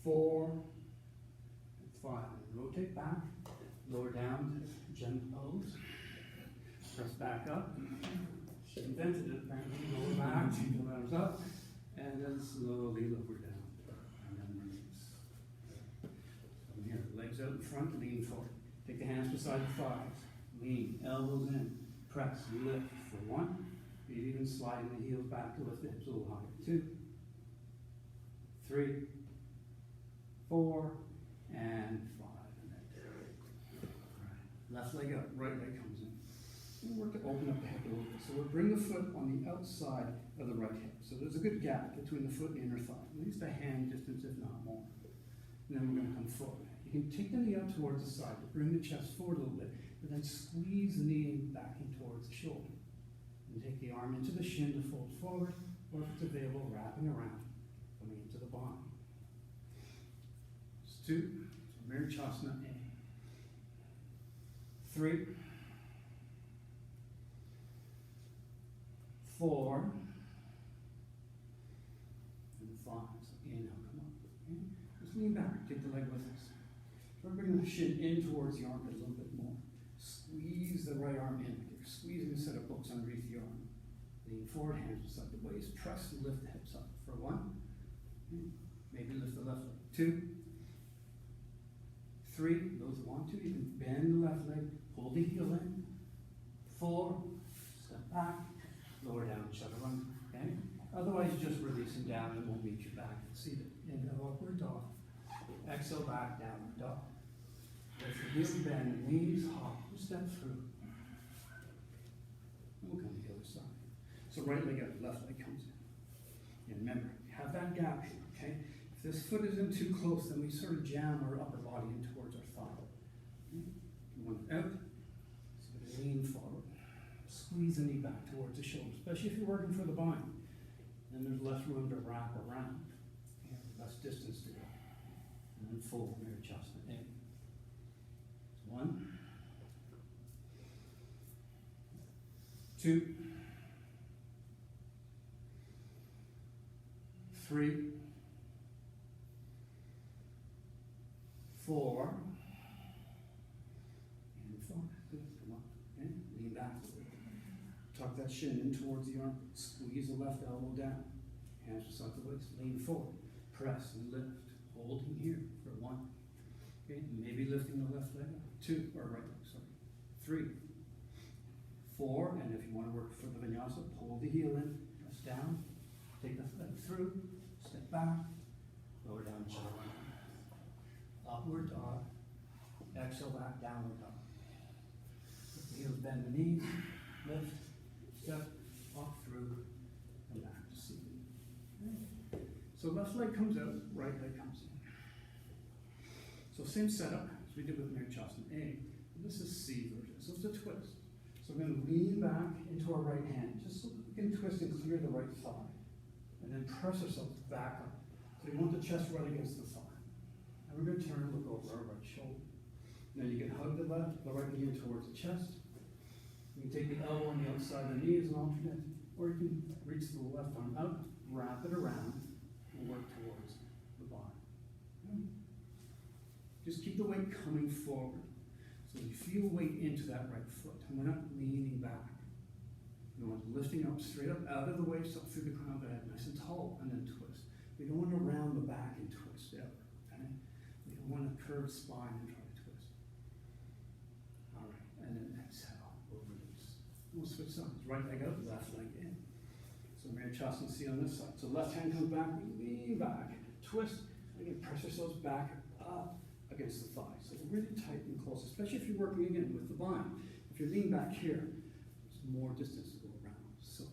4, and 5. And rotate back, lower down to gentle pose. Press back up. She invented it apparently. Lower back, keep the arms up, and then slowly lower down. And then release. From here, legs out in front, lean forward. Take the hands beside the thighs. Lean, elbows in. Press, lift for 1. Maybe even sliding the heels back to lift the hips a little higher. 2, 3, 4, and 5. And then left leg up, right leg comes in. And work to open up the hip a little bit. So we'll bring the foot on the outside of the right hip. So there's a good gap between the foot and the inner thigh, at least a hand distance, if not more. And then we're going to come forward. You can take the knee out towards the side to bring the chest forward a little bit, but then squeeze the knee back in towards the shoulder. And take the arm into the shin to fold forward, or if it's available, wrapping around, coming into the body. It's 2, Mirachasana A. 3, 4, and 5. So inhale, come up. Okay? Just lean back, take the leg with us. Try to bring the shin in towards the armpit a little bit more. Squeeze the right arm in. You're squeezing a set of hooks underneath the arm. Lean forward, hands beside the waist. Press and lift the hips up. For 1. Okay. Maybe lift the left leg. 2. 3. Those who want to, you can bend the left leg. Pull the heel in. 4. Step back. Lower down, chaturanga. Okay? Otherwise, just release them down and we'll meet you back and seated. Inhale, upward dog. Exhale, back, downward dog. Lift the heels, bend the knees, hop, step through. And we'll come to the other side. So right leg out, left leg comes in. And remember, have that gap here, okay? If this foot is in too close, then we sort of jam our upper body in towards our thigh. Okay? One out, so lean forward. Squeeze the knee back towards the shoulder, especially if you're working for the bind. Then there's less room to wrap around. You have less distance to go. And then full mirror adjustment in. 1, 2, 3, 4, and 5. Good. Come on. Okay. Lean back a little bit. Tuck that shin in towards the arm. Squeeze the left elbow down. Hands beside the waist. Lean forward. Press and lift. Holding here for 1. Okay. Maybe lifting the left leg up. 2, or right leg, sorry. 3, 4, and if you want to work for the vinyasa, pull the heel in. Press down. Take the leg through. Step back. Lower down, chaturanga. Upward dog. Exhale back, downward dog. Lift the heels, bend the knees. Lift. Step, walk through, and back to seated. Okay. So left leg comes out, right leg comes in. So same setup as we did with Vinyasa A. This is C version, so it's a twist. So we're going to lean back into our right hand, just so we can twist and clear the right thigh. And then press ourselves back up. So you want the chest right against the thigh. And we're going to turn and look over our right shoulder. Now you can hug the right knee in towards the chest. You can take the elbow on the outside of the knee as an alternate, or you can reach the left arm out, wrap it around, and work towards the bottom. Just keep the weight coming forward. So you feel weight into that right foot, and we're not leaning back. We want lifting up, straight up, out of the waist, up through the crown of the head, nice and tall, and then twist. We don't want to round the back and twist ever, okay? We don't want to curve spine and try to twist. All right, and then exhale, we'll release. We'll switch sides, right leg out, left leg in. So Mirror Chasana C on this side. So left hand comes back, we lean back, twist, again, press yourselves back up against the thigh. So really tight and close, especially if you're working again with the bind. If you lean back here, there's more distance to go around. So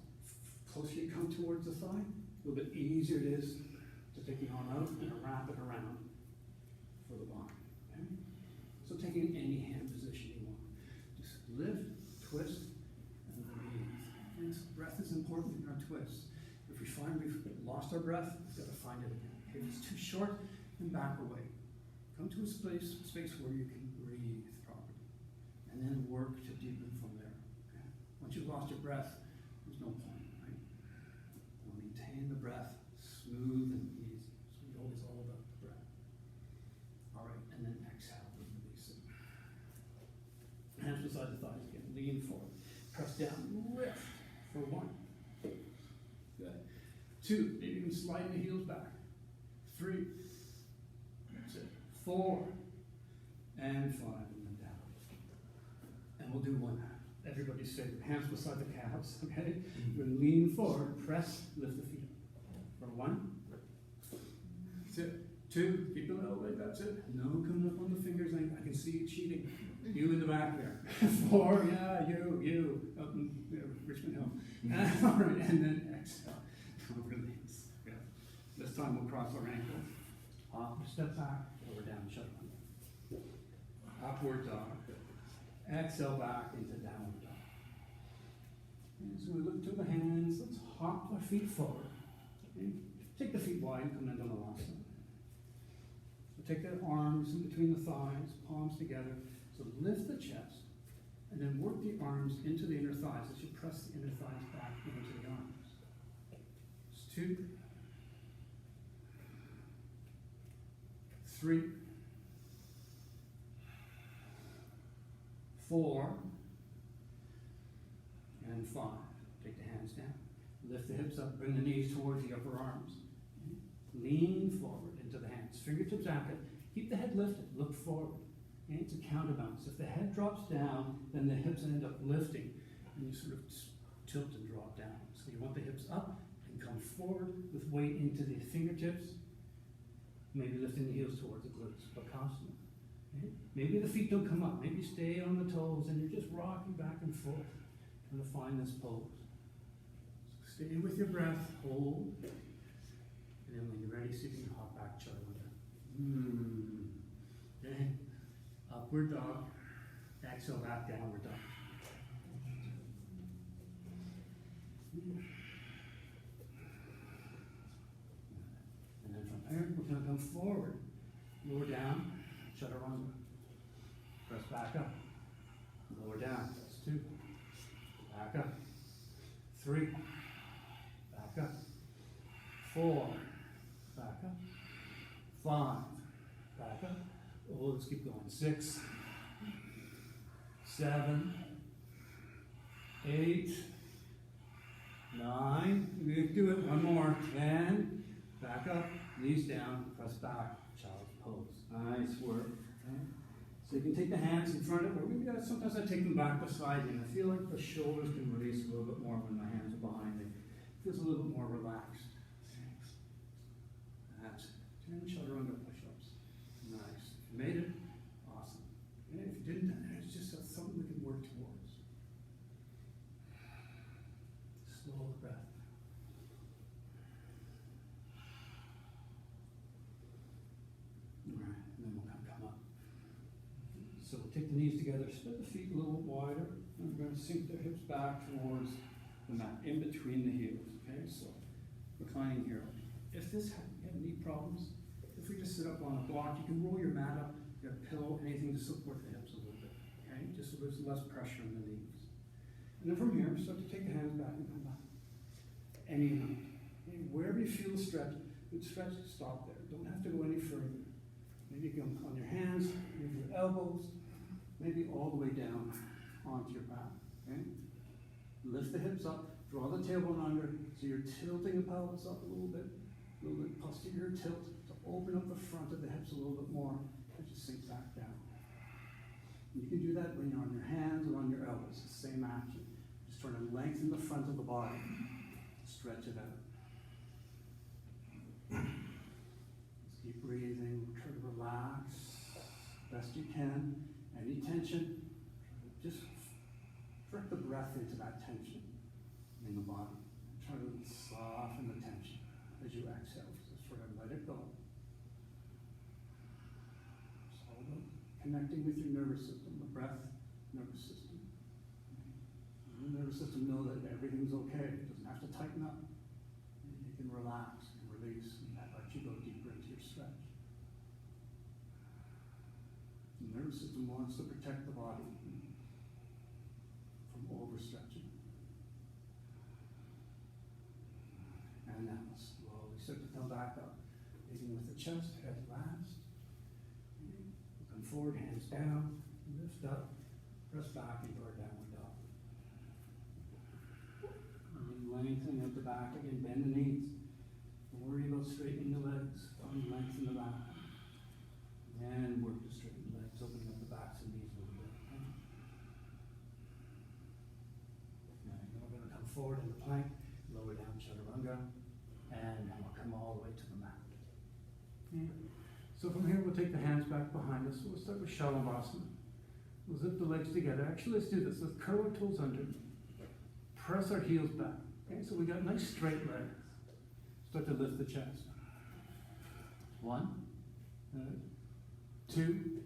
closer you come towards the thigh, a little bit easier it is to take the arm out and wrap it around for the bind. Okay? So taking any hand position you want. Just lift, twist, and breathe. And so breath is important in our twists. If we find we've lost our breath, we've got to find it again. If it's too short, then back away. Come to a space where you can breathe properly, and then work to deepen from there. Okay? Once you've lost your breath, there's no point, right? We'll maintain the breath, smooth and easy. So we always all about the breath. All right, and then exhale and release it. Hands beside the thighs again. Lean forward. Press down. Lift for 1. Good. 2. Maybe you can slide the heels back. 3. 4, and 5, and then down. And we'll do one. Everybody's favorite. Hands beside the calves, okay? We're going to lean forward, press, lift the feet up. For 1. That's it. 2, keep the little leg, that's it. No coming up on the fingers, I can see you cheating. You in the back there. 4, yeah, you, up in Richmond Hill. All right, and then exhale. Release. Yeah. This time we'll cross our ankles. Step back. Lower down, chaturanga. Upward dog. Exhale back into downward dog. And so we look to the hands. Let's hop our feet forward. Okay. Take the feet wide, come into Vinyasa. So take the arms in between the thighs, palms together. So lift the chest And then work the arms into the inner thighs as you press the inner thighs back into the arms. It's 2, 3, 4, and 5. Take the hands down. Lift the hips up, bring the knees towards the upper arms. Lean forward into the hands. Fingertips active. Keep the head lifted. Look forward. Okay? It's a counterbalance. If the head drops down, then the hips end up lifting, and you sort of tilt and drop down. So you want the hips up and come forward with weight into the fingertips. Maybe lifting the heels towards the glutes. Bakasana. Okay? Maybe the feet don't come up. Maybe stay on the toes, and you're just rocking back and forth, trying to find this pose. So stay with your breath. Hold. And then when you're ready, see if you can hop back, chaturanga. Okay. Upward dog. Exhale back, downward dog. And then from here, we're going to come forward. Lower down, chaturanga. Press back up. Lower down. That's 2. Back up. 3. Back up. 4. Back up. 5. Back up. Oh, let's keep going. 6. 7. 8. 9. We can do it. One more. 10. Back up. Knees down. Press back. Child's pose. Nice work. Okay. So you can take the hands in front of you. Sometimes I take them back beside me. And I feel like the shoulders can release a little bit more when my hands are behind me. It feels a little bit more relaxed. That's 10 chaturanga push-ups. Nice. If you made it, awesome. And if you didn't, then it's just something we can work towards. Slow breath. All right, and then we'll come up. So we'll take the knees together, spread the feet a little wider, and we're going to sink the hips back towards the mat, in between the heels. Okay, so reclining here. If you have knee problems, if we just sit up on a block, you can roll your mat up, get a pillow, anything to support the hips a little bit. Okay, just so there's less pressure on the knees. And then from here, start to take the hands back and come back. Any amount. Okay, wherever you feel the stretch, good stretch, stop there. Don't have to go any further. Maybe you can on your hands, maybe your elbows, maybe all the way down onto your back. Okay? Lift the hips up, draw the tailbone under, so you're tilting the pelvis up a little bit posterior tilt to open up the front of the hips a little bit more as you sink back down. And you can do that when you're on your hands or on your elbows, the same action. Just trying to lengthen the front of the body, stretch it out. Just keep breathing, try to relax best you can. Any tension, just direct the breath into that tension in the body. Try to soften the tension as you exhale. Just sort of let it go. It's all about connecting with your nervous system, the breath, nervous system. And the nervous system know that everything's okay. It doesn't have to tighten up. You can relax and release, and that lets you go deeper into your stretch. The nervous system wants to protect the body from overstretching. And now slowly start to come back up. Beginning with the chest, head last. Come forward, hands down, lift up, press back into our downward dog. And then lengthen out the back again, bend the knees. Don't worry about straightening the legs, lengthen the back. And work to straighten the legs, opening up the backs and knees a little bit. Okay? Now we're going to come forward in the plank, lower down chaturanga, and we'll come all the way to the mat. Okay. So from here, we'll take the hands back behind us. We'll start with Shalabhasana. We'll zip the legs together. Actually, let's do this. Let's curl our toes under. Press our heels back. Okay, so we got nice straight legs. Start to lift the chest. 1, 2.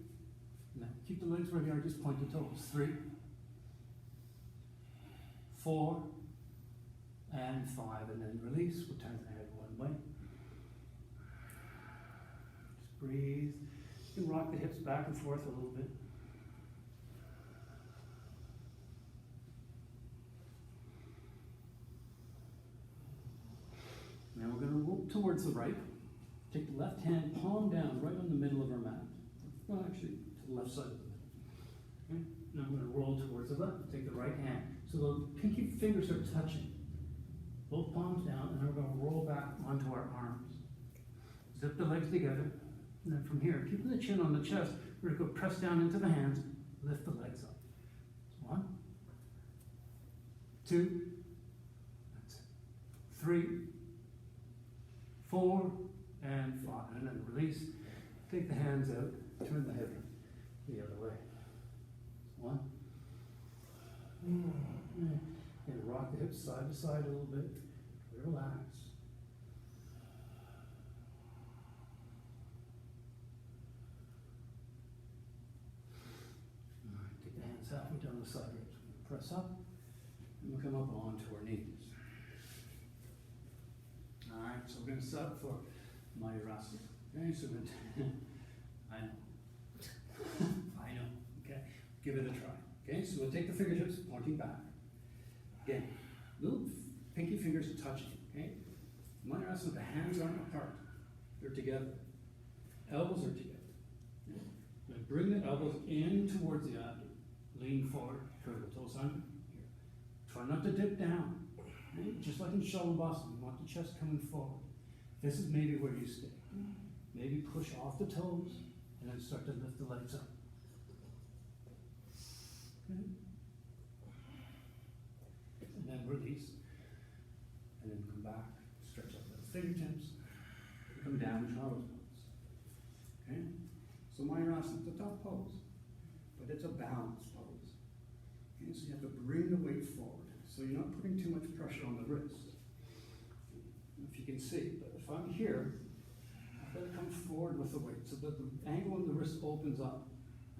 Now, keep the legs where they are, just point the toes. 3, 4, and 5, and then release. We'll turn the head one way. Just breathe. You can rock the hips back and forth a little bit. Now we're gonna roll towards the right. Take the left hand, palm down, right on the middle of our mat. Well, actually, to the left side of the middle. Okay? Now I'm gonna roll towards the left. Take the right hand. So the pinky fingers are touching. Both palms down, and then we're gonna roll back onto our arms. Zip the legs together. And then from here, keeping the chin on the chest, we're gonna go press down into the hands, lift the legs up. 1, 2, that's it. 3, 4, and 5. And then release. Take the hands out, turn the hip the other way. 1. And rock the hips side to side a little bit. Relax. All right, take the hands halfway down the side ribs. Press up, and we'll come up onto our knees. All right, so we're going to set up for Vinyasa. Okay, so we're going to, I know, I know. Okay, give it a try. Okay, so we'll take the fingertips, pointing back. Again, little pinky fingers are touching. Okay, Vinyasa, the hands aren't apart; they're together. Elbows are together. Okay? Now bring the elbows in towards the abdomen. Lean forward, curve the toes under. Here. Try not to dip down. Okay? Just like in Shalabhasana, you want the chest coming forward. This is maybe where you stay. Maybe push off the toes and then start to lift the legs up. Okay? And then release. And then come back, stretch out the fingertips, come down, child's pose. Okay? So Vinyasa is a tough pose, but it's a balanced pose. Okay? So you have to bring the weight forward, so you're not putting too much pressure on the wrist. If you can see, but if I'm here, I've got to come forward with the weight so that the angle in the wrist opens up,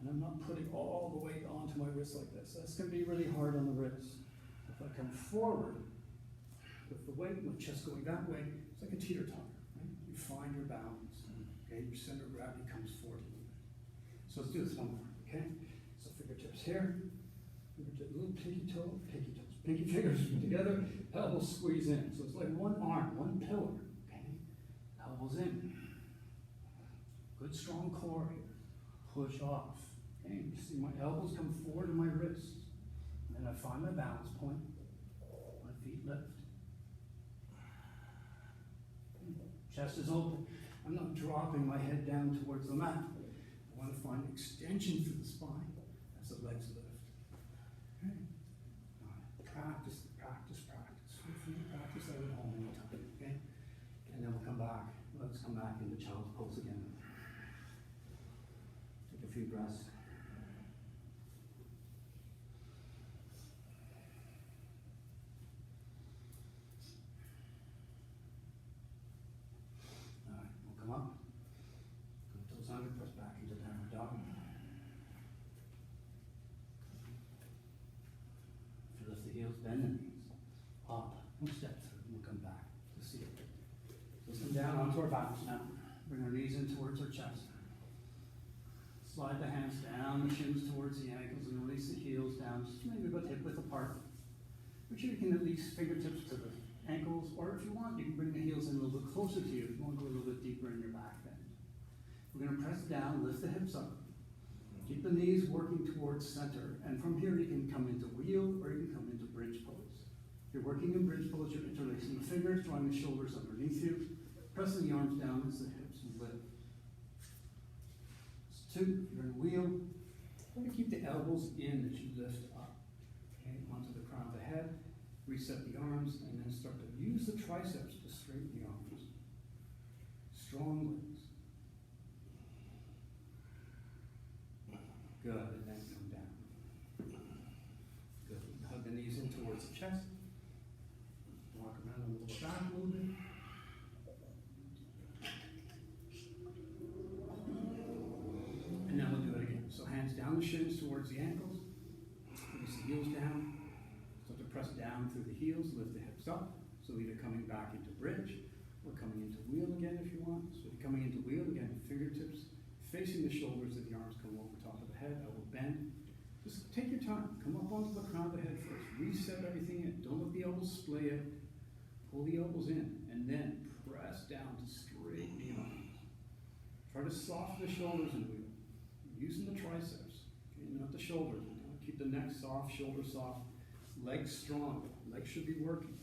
and I'm not putting all the weight onto my wrist like this. That's going to be really hard on the wrist. If I come forward with the weight, my chest going that way, it's like a teeter-totter, right? You find your balance, okay? Your center of gravity comes forward a little bit. So let's do this one more, okay? So fingertips here, fingertips, little pinky toes, pinky fingers together, elbows squeeze in. So it's like one arm, one pillar, okay? Elbows in. Good strong core here. Push off, okay? You see my elbows come forward to my wrists. And then I find my balance point. My feet lift. Chest is open. I'm not dropping my head down towards the mat. I want to find extension through the spine as the legs lift. Okay. All right. Practice. Feel free to practice that at home anytime. Okay. And then we'll come back. Let's come back into child's pose again. Take a few breaths. Come up. Come toes under, press back into downward dog. If you lift the heels, bend the knees. Up. We'll step through and we'll come back to see it. So let's come down onto our backs now. Bring our knees in towards our chest. Slide the hands down, the shins towards the ankles, and release the heels down, just maybe about hip width apart. Make sure you can at least fingertips to the ankles, or if you want, you can bring the heels in a little bit closer to you if you want to go a little bit deeper in your back bend. We're going to press down, lift the hips up. Keep the knees working towards center, and from here you can come into wheel or you can come into bridge pose. If you're working in bridge pose, you're interlacing the fingers, drawing the shoulders underneath you, pressing the arms down as the hips lift. It's 2, you're in wheel. Try to keep the elbows in as you lift up, okay, onto the crown of the head. Reset the arms, and then start to use the triceps to straighten the arms. Strong legs. Good, and then come down. Good. Hug the knees in towards the chest. Walk around a little back a little bit. And now we'll do it again. So hands down the shins towards the ankles. Release the heels down. Start to press down through the heels, lift the hips up. So either coming back into bridge or coming into wheel again if you want. So you're coming into wheel again, fingertips facing the shoulders as the arms come over top of the head, elbow bend. Just take your time. Come up onto the crown of the head first. Reset everything in. Don't let the elbows splay out. Pull the elbows in and then press down to straighten the arms. Try to soften the shoulders and wheel. Using the triceps, okay, not the shoulders. Keep the neck soft, shoulders soft, legs strong. Legs should be working.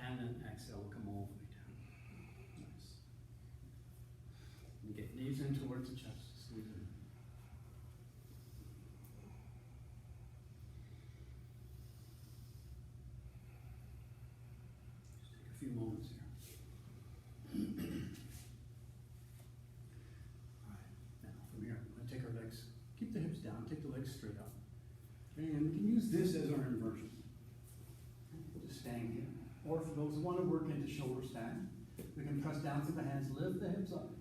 And then exhale, come all the way down. Nice. And get knees in towards the chest. Squeeze in. Just take a few moments here. Take our legs, keep the hips down, take the legs straight up. And we can use this as our inversion. We'll just stand here. Or for those who want to work into shoulder stand, we can press down through the hands, lift the hips up.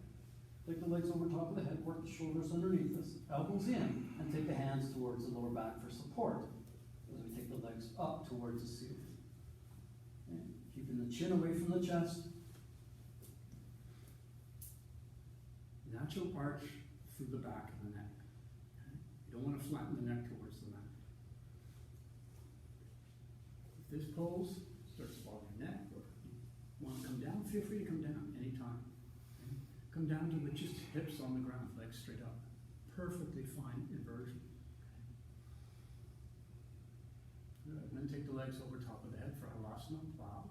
Take the legs over top of the head, work the shoulders underneath us, elbows in, and take the hands towards the lower back for support. As we take the legs up towards the ceiling. Okay. Keeping the chin away from the chest. Natural arch through the back of the neck. Okay? You don't want to flatten the neck towards the mat. If this pose starts to fall your neck, or you want to come down, feel free to come down anytime. Okay? Come down to the just hips on the ground, legs straight up. Perfectly fine inversion. Good. And then take the legs over top of the head for Halasana, plow.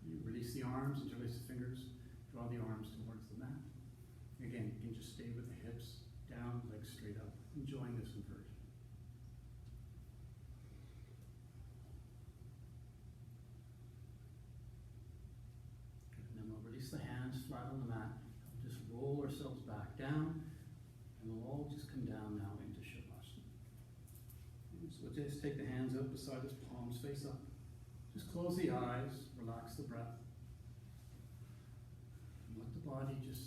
You release the arms, interlace the fingers, draw the arms towards the mat. Again, you can just stay with the hips down, legs straight up, enjoying this inversion. Good. And then we'll release the hands flat on the mat. We'll just roll ourselves back down, and we'll all just come down now into Shavasana. And so we'll just take the hands up beside us, palms face up. Just close the eyes, relax the breath. And let the body just